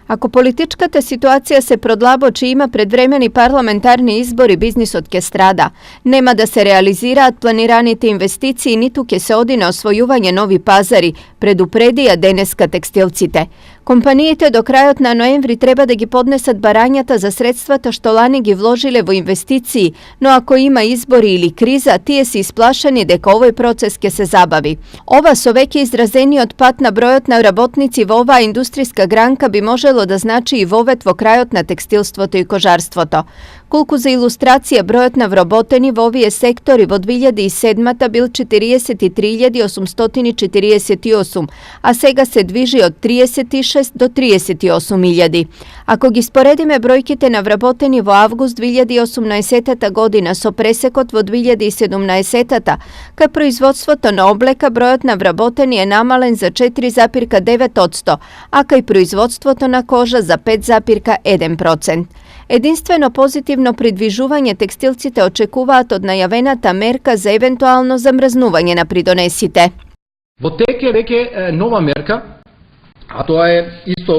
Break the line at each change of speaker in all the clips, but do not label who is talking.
Ako političkата situacija se prodlabo čima predvremeni parlamentarni izbori biznis odke strada, nema da se realizira planiranite investiciji nituke se odi na osvojuvanje novi pazari, predupredija deneska tekstilcite. Kompanijite do krajot na noembri treba da gi podnesat baranjata za sredstvata što lani gi vložile vo investiciji, no ako ima izbori ili kriza, tije si isplašani deka ovoj proceske se zabavi. Ova so veki izrazeni od patna brojotna rabotnici ova industrijska granka bi moželo da znači i vovetvo krajotna tekstilstvoto i kožarstvoto. Kulku za ilustracije brojotna v roboteni vovije sektori vo 2007 bil 43.848, a sega se dviži od 36 do 38.000. Ako gi sporedime brojkite na vraboteni vo avgust 2018 godina so presekot vo 2017, kaj proizvodstvoto na obleka brojotna vraboteni je namalen za 4,9%, a kaj proizvodstvoto na koža za 5,1%. Jedinstveno pozitivno pridvižuvanje tekstilcite očekuvat od najavenata merka za eventualno zamrznuvanje na pridonesite.
Во тек е веќе нова мерка, а тоа е исто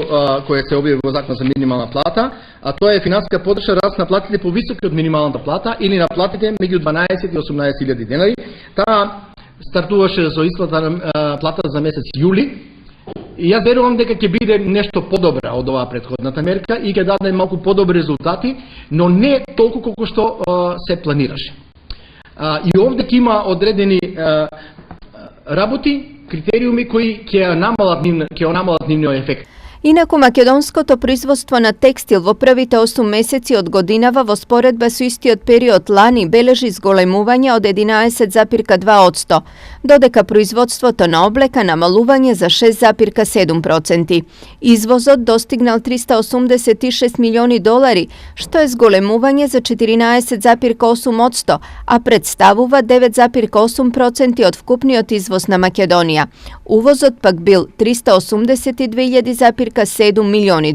која се објави во Закон за минимална плата, а тоа е финансиска поддршка раст на платите повисоки од минималната плата или на платите меѓу 12 и 18.000 денари. Таа стартуваше со исплата на плата за месец јули. И јас верувам дека ќе биде нешто подобра од оваа претходната мерка и ќе даде малку подобри резултати, но не толку колку што се планираше. И овде ќе има одредени работи, критериуми кои ќе намалат нивниот ефект.
Инаку македонското производство на текстил во првите 8 месеци од годинава во споредба со истиот период лани бележи зголемување од 11,2%, додека производството на облека намалување за 6,7%. Извозот достигнал $386 милиони, што е зголемување за 14,8%, а представува 9,8% од вкупниот извоз на Македонија. Увозот пак бил $382,7 милиони.